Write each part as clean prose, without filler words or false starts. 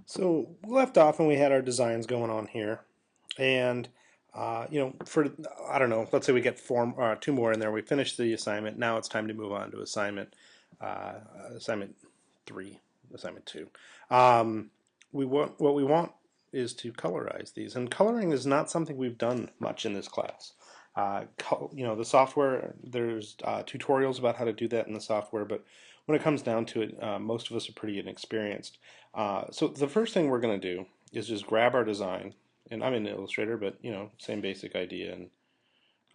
So we left off and we had our designs going on here, and for I don't know, let's say we get two more in there. We finish the assignment. Now it's time to move on to uh, assignment three, assignment two. Um, we want what we want is to colorize these, and coloring is not something we've done much in this class. The software. There's tutorials about how to do that in the software, but when it comes down to it, most of us are pretty inexperienced. So the first thing we're going to do is just grab our design, and I'm in Illustrator, but same basic idea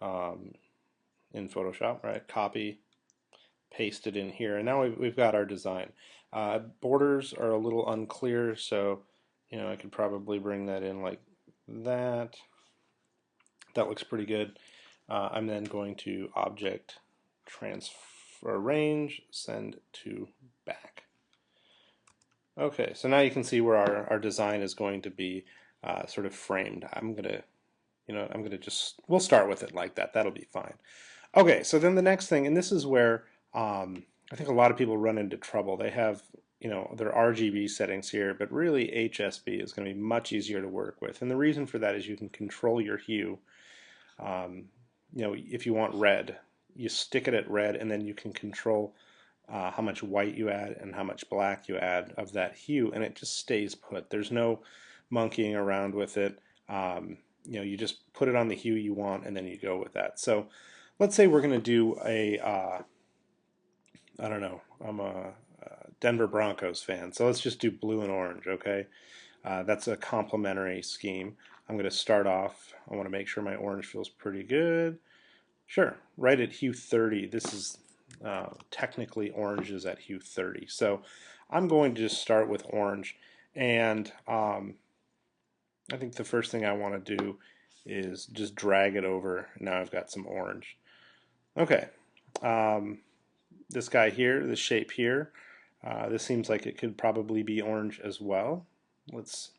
um, in Photoshop, right? Copy, paste it in here, and now we've got our design. Borders are a little unclear, so I could probably bring that in like that. That looks pretty good. I'm then going to object transfer range, send to back. Okay, so now you can see where our design is going to be sort of framed. We'll start with it like that. That'll be fine. Okay, so then the next thing, and this is where I think a lot of people run into trouble. They have, their RGB settings here, but really HSB is going to be much easier to work with. And the reason for that is you can control your hue. Um, if you want red, you stick it at red, and then you can control how much white you add and how much black you add of that hue, and it just stays put. There's no monkeying around with it. You just put it on the hue you want, and then you go with that. So let's say we're going to do I don't know, I'm a Denver Broncos fan, so let's just do blue and orange, okay? That's a complementary scheme. I'm going to start off, I want to make sure my orange feels pretty good. Sure, right at hue 30. This is technically orange is at hue 30. So I'm going to just start with orange. And I think the first thing I want to do is just drag it over. Now I've got some orange. Okay. Um, this guy here, this shape here, this seems like it could probably be orange as well. Let's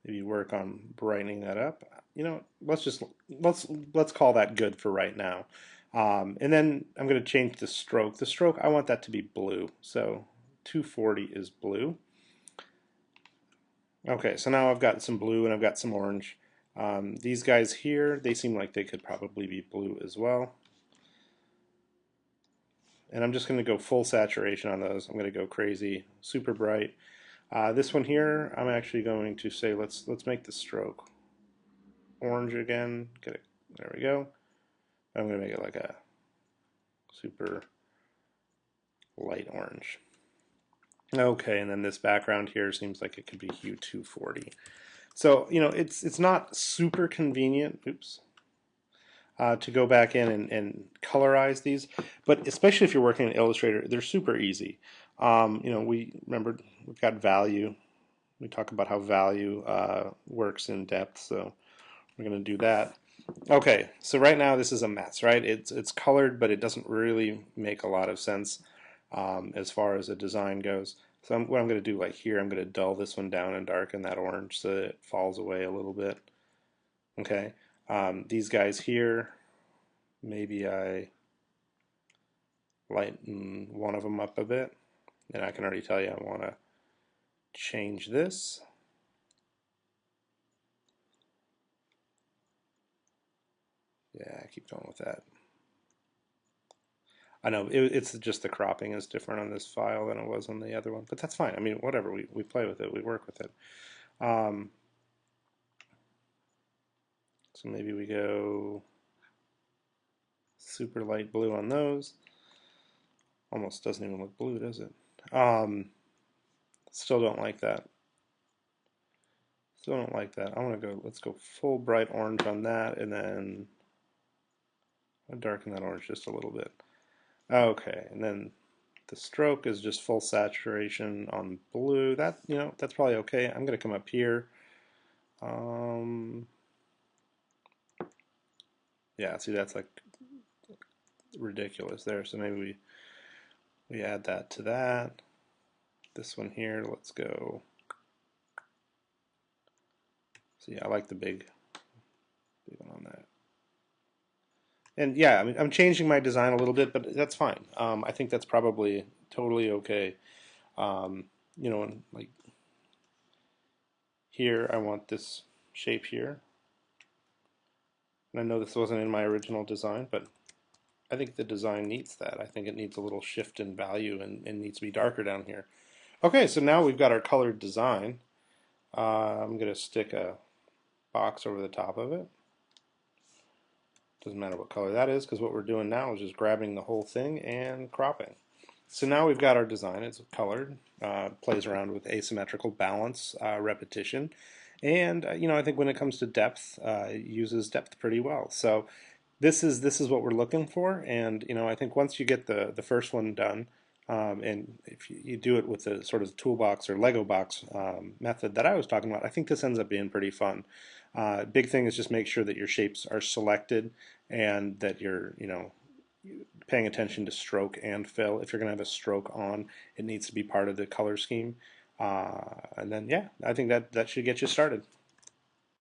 maybe work on brightening that up. Let's call that good for right now. And then I'm going to change the stroke. The stroke, I want that to be blue. So 240 is blue. Okay, so now I've got some blue and I've got some orange. These guys here, they seem like they could probably be blue as well. And I'm just going to go full saturation on those. I'm going to go crazy, super bright. This one here, I'm actually going to say let's make the stroke orange again. Get it. There we go. I'm going to make it like a super light orange. Okay, and then this background here seems like it could be hue 240. So, it's not super convenient, oops, to go back in and colorize these, but especially if you're working in Illustrator, they're super easy. We've got value. We talk about how value works in depth, so we're going to do that. Okay, so right now this is a mess, right? It's colored, but it doesn't really make a lot of sense as far as a design goes. So what I'm going to do, like here, I'm going to dull this one down and darken that orange so that it falls away a little bit. Okay, these guys here, maybe I lighten one of them up a bit, and I can already tell you I want to change this. Yeah, I keep going with that. I know it's just the cropping is different on this file than it was on the other one, but that's fine. I mean, whatever, we play with it, we work with it. Um, so maybe we go super light blue on those. Almost doesn't even look blue, does it? Still don't like that. Still don't like that. I want to go, let's go full bright orange on that, and then I'll darken that orange just a little bit. Okay, and then the stroke is just full saturation on blue. That's probably okay. I'm going to come up here. Yeah, see, that's like ridiculous there. So maybe we add that to that. This one here, let's go. See, I like the big one on that. And yeah, I mean, I'm changing my design a little bit, but that's fine. I think that's probably totally okay. And like here I want this shape here. And I know this wasn't in my original design, but I think the design needs that. I think it needs a little shift in value and needs to be darker down here. Okay, so now we've got our colored design. I'm going to stick a box over the top of it. Doesn't matter what color that is, because what we're doing now is just grabbing the whole thing and cropping. So now we've got our design. It's colored, plays around with asymmetrical balance, repetition, and I think when it comes to depth, it uses depth pretty well. So this is what we're looking for, and I think once you get the first one done, and if you do it with the sort of toolbox or Lego box method that I was talking about, I think this ends up being pretty fun. Big thing is just make sure that your shapes are selected and that you're paying attention to stroke and fill. If you're going to have a stroke on, it needs to be part of the color scheme. And then, yeah, I think that should get you started.